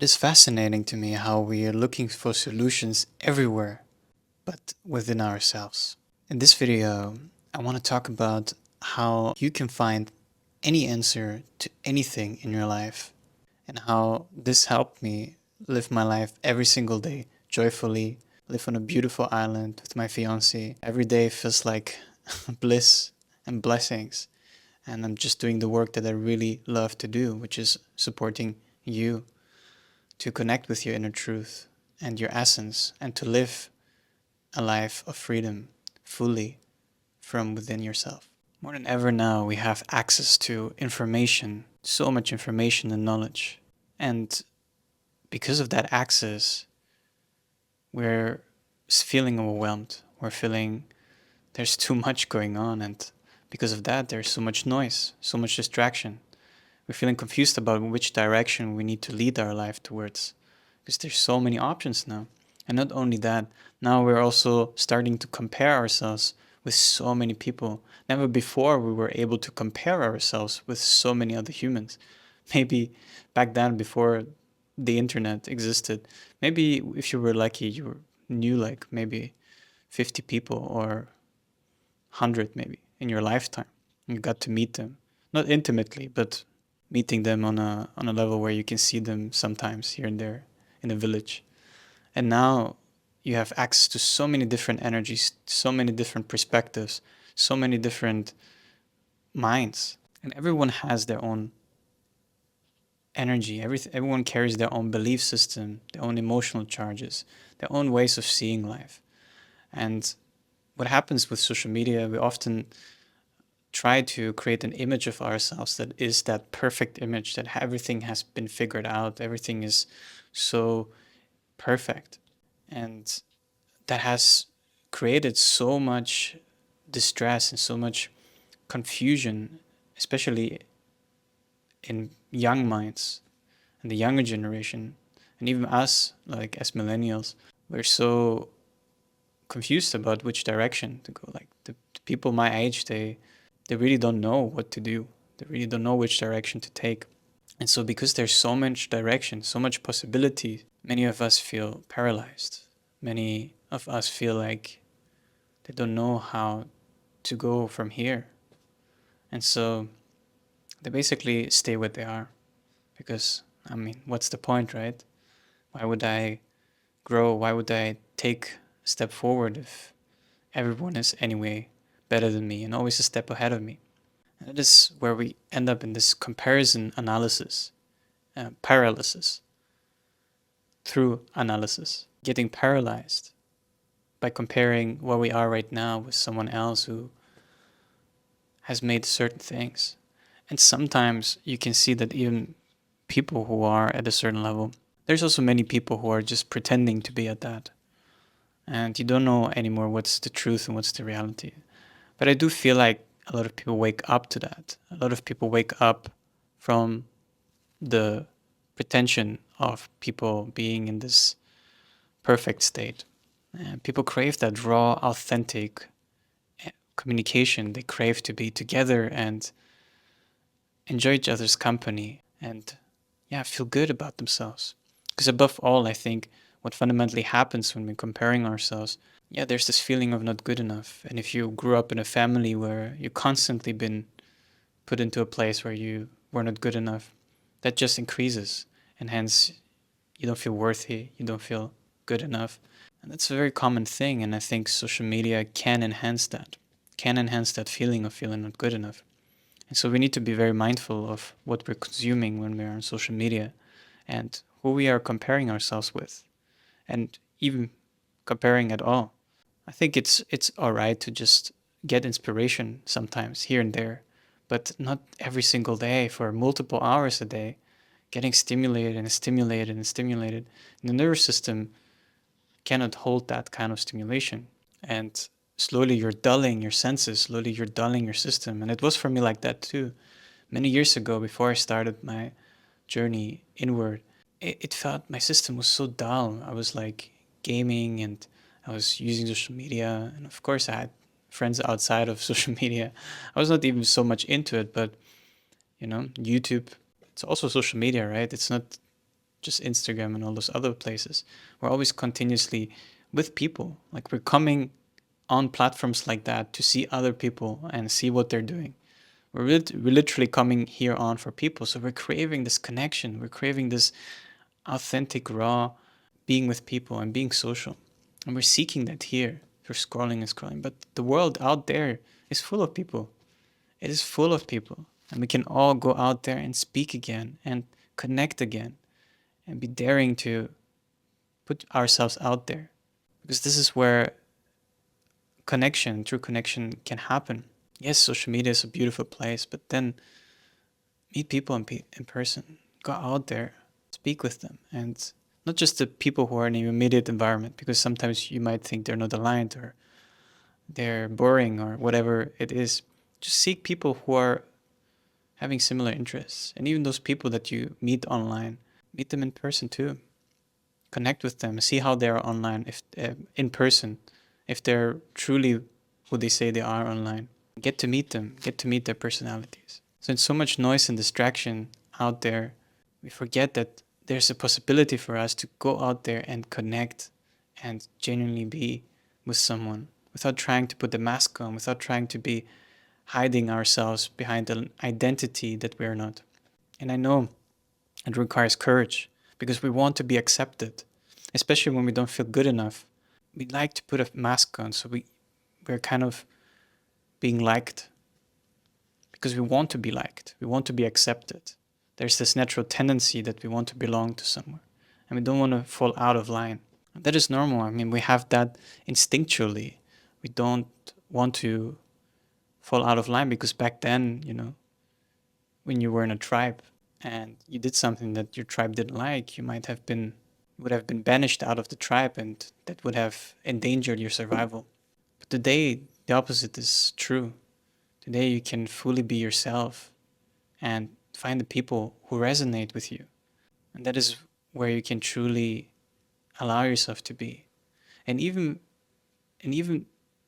It is fascinating to me how we are looking for solutions everywhere, but within ourselves. In this video, I want to talk about how you can find any answer to anything in your life and how this helped me live my life every single day joyfully, live on a beautiful island with my fiance. Every day feels like bliss and blessings, and I'm just doing the work that I really love to do, which is supporting you to connect with your inner truth and your essence and to live a life of freedom fully from within yourself. More than ever now, we have access to information, so much information and knowledge. And because of that access, we're feeling overwhelmed. We're feeling there's too much going on. And because of that, there's so much noise, so much distraction. We're feeling confused about which direction we need to lead our life towards because there's so many options now. And not only that, now we're also starting to compare ourselves with so many people. Never before we were able to compare ourselves with so many other humans. Maybe back then, before the internet existed, maybe if you were lucky, you knew like maybe 50 people or 100 maybe in your lifetime. You got to meet them, not intimately, but meeting them on a level where you can see them sometimes here and there in a village. And now you have access to so many different energies, so many different perspectives, so many different minds. And everyone has their own energy. Everyone carries their own belief system, their own emotional charges, their own ways of seeing life. And what happens with social media, we often try to create an image of ourselves that is that perfect image, that everything has been figured out, everything is so perfect. And that has created so much distress and so much confusion, especially in young minds and the younger generation. And even us, like as millennials, we're so confused about which direction to go. Like the people my age, they really don't know what to do. They really don't know which direction to take. And so because there's so much direction, so much possibility, many of us feel paralyzed. Many of us feel like they don't know how to go from here. And so they basically stay where they are. Because, I mean, what's the point, right? Why would I grow? Why would I take a step forward if everyone is anyway better than me and always a step ahead of me? And that is where we end up in this comparison analysis, paralysis through analysis, getting paralyzed by comparing where we are right now with someone else who has made certain things. And sometimes you can see that even people who are at a certain level, there's also many people who are just pretending to be at that. And you don't know anymore what's the truth and what's the reality. But I do feel like a lot of people wake up to that. A lot of people wake up from the pretension of people being in this perfect state. And people crave that raw, authentic communication. They crave to be together and enjoy each other's company and, yeah, feel good about themselves. Because above all, I think what fundamentally happens when we're comparing ourselves, yeah, there's this feeling of not good enough. And if you grew up in a family where you constantly been put into a place where you were not good enough, that just increases. And hence, you don't feel worthy, you don't feel good enough. And that's a very common thing. And I think social media can enhance that feeling of feeling not good enough. And so we need to be very mindful of what we're consuming when we're on social media and who we are comparing ourselves with, and even comparing at all. I think it's all right to just get inspiration sometimes here and there, but not every single day for multiple hours a day, getting stimulated and stimulated and stimulated. And the nervous system cannot hold that kind of stimulation. And slowly you're dulling your senses, slowly you're dulling your system. And it was for me like that too. Many years ago, before I started my journey inward, it felt my system was so dull. I was like gaming and I was using social media. And of course, I had friends outside of social media. I was not even so much into it, but YouTube, it's also social media, right? It's not just Instagram and all those other places. We're always continuously with people. Like we're coming on platforms like that to see other people and see what they're doing. We're literally coming here on for people. So we're craving this connection. We're craving this authentic, raw being with people and being social. And we're seeking that here through scrolling and scrolling. But the world out there is full of people. It is full of people. And we can all go out there and speak again and connect again and be daring to put ourselves out there. Because this is where connection, true connection, can happen. Yes, social media is a beautiful place, but then meet people in person. Go out there, speak with them, and not just the people who are in your immediate environment, because sometimes you might think they're not aligned or they're boring or whatever it is. Just seek people who are having similar interests. And even those people that you meet online, meet them in person too. Connect with them, see how they are online, if in person, if they're truly who they say they are online. Get to meet them, get to meet their personalities. So in so much noise and distraction out there, we forget that there's a possibility for us to go out there and connect and genuinely be with someone without trying to put the mask on, without trying to be hiding ourselves behind an identity that we're not. And I know it requires courage because we want to be accepted, especially when we don't feel good enough. We like to put a mask on, so we're kind of being liked because we want to be liked. We want to be accepted. There's this natural tendency that we want to belong to somewhere and we don't want to fall out of line. That is normal. I mean, we have that instinctually. We don't want to fall out of line because back then, when you were in a tribe and you did something that your tribe didn't like, you would have been banished out of the tribe, and that would have endangered your survival. But today, the opposite is true. Today, you can fully be yourself and find the people who resonate with you. And that is where you can truly allow yourself to be. And even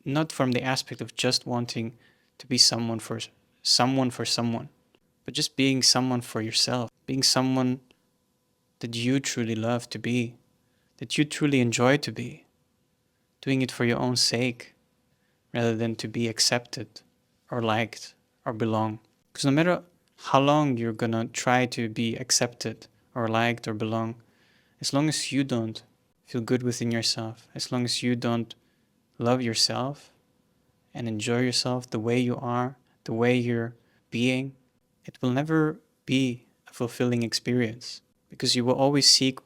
not from the aspect of just wanting to be someone for someone, but just being someone for yourself, being someone that you truly love to be, that you truly enjoy to be, doing it for your own sake rather than to be accepted or liked or belong. Because no matter how long you're gonna try to be accepted or liked or belong, as long as you don't feel good within yourself, as long as you don't love yourself and enjoy yourself the way you are, the way you're being, it will never be a fulfilling experience because you will always seek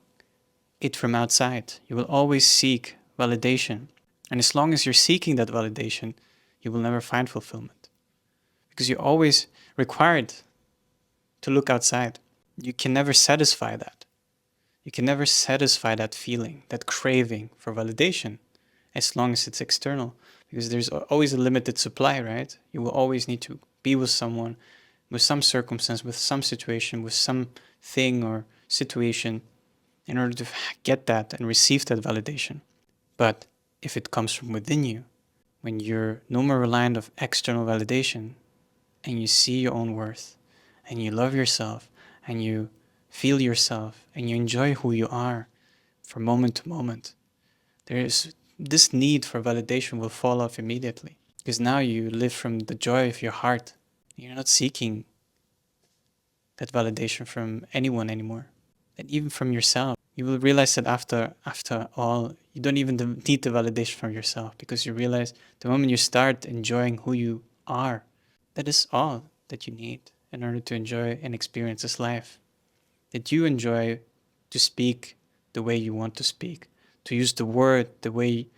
it from outside. You will always seek validation. And as long as you're seeking that validation, you will never find fulfillment because you're always required to look outside. You can never satisfy that. You can never satisfy that feeling, that craving for validation, as long as it's external, because there's always a limited supply, right? You will always need to be with someone, with some circumstance, with some situation, with some thing or situation in order to get that and receive that validation. But if it comes from within you, when you're no more reliant of external validation and you see your own worth and you love yourself and you feel yourself and you enjoy who you are from moment to moment, there is this need for validation will fall off immediately because now you live from the joy of your heart. You're not seeking that validation from anyone anymore, and even from yourself. You will realize that after all, you don't even need the validation from yourself because you realize the moment you start enjoying who you are, that is all that you need in order to enjoy and experience this life. That you enjoy to speak the way you want to speak, to use the word the way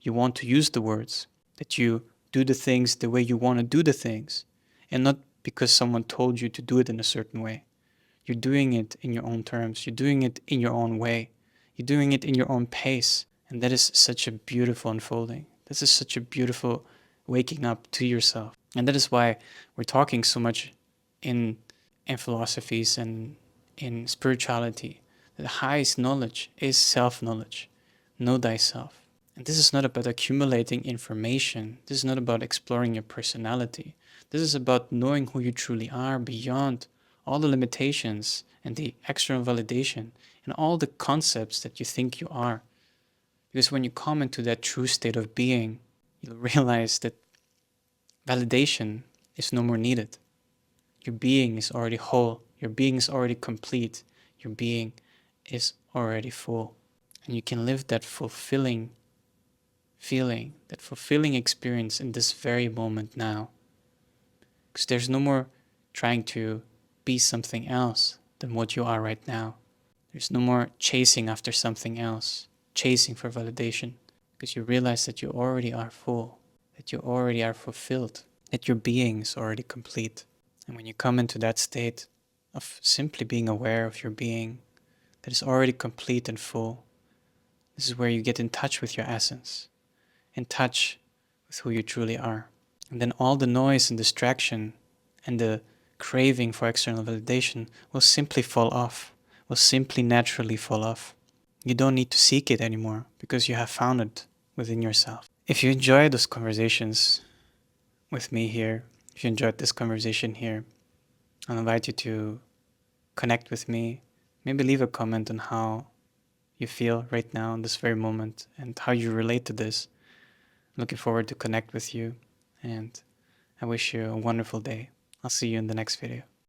you want to use the words, that you do the things the way you want to do the things, and not because someone told you to do it in a certain way. You're doing it in your own terms. You're doing it in your own way. You're doing it in your own pace. And that is such a beautiful unfolding. This is such a beautiful waking up to yourself. And that is why we're talking so much in philosophies and in spirituality. The highest knowledge is self-knowledge. Know thyself. And this is not about accumulating information. This is not about exploring your personality. This is about knowing who you truly are beyond all the limitations and the external validation and all the concepts that you think you are. Because when you come into that true state of being, you'll realize that validation is no more needed. Your being is already whole. Your being is already complete. Your being is already full. And you can live that fulfilling feeling, that fulfilling experience in this very moment now. Because there's no more trying to be something else than what you are right now. There's no more chasing after something else, chasing for validation. Because you realize that you already are full, that you already are fulfilled, that your being is already complete. And when you come into that state of simply being aware of your being that is already complete and full, this is where you get in touch with your essence, in touch with who you truly are. And then all the noise and distraction and the craving for external validation will simply fall off, will simply naturally fall off. You don't need to seek it anymore because you have found it within yourself. If you enjoyed those conversations with me here, if you enjoyed this conversation here, I'll invite you to connect with me. Maybe leave a comment on how you feel right now in this very moment and how you relate to this. I'm looking forward to connect with you, and I wish you a wonderful day. I'll see you in the next video.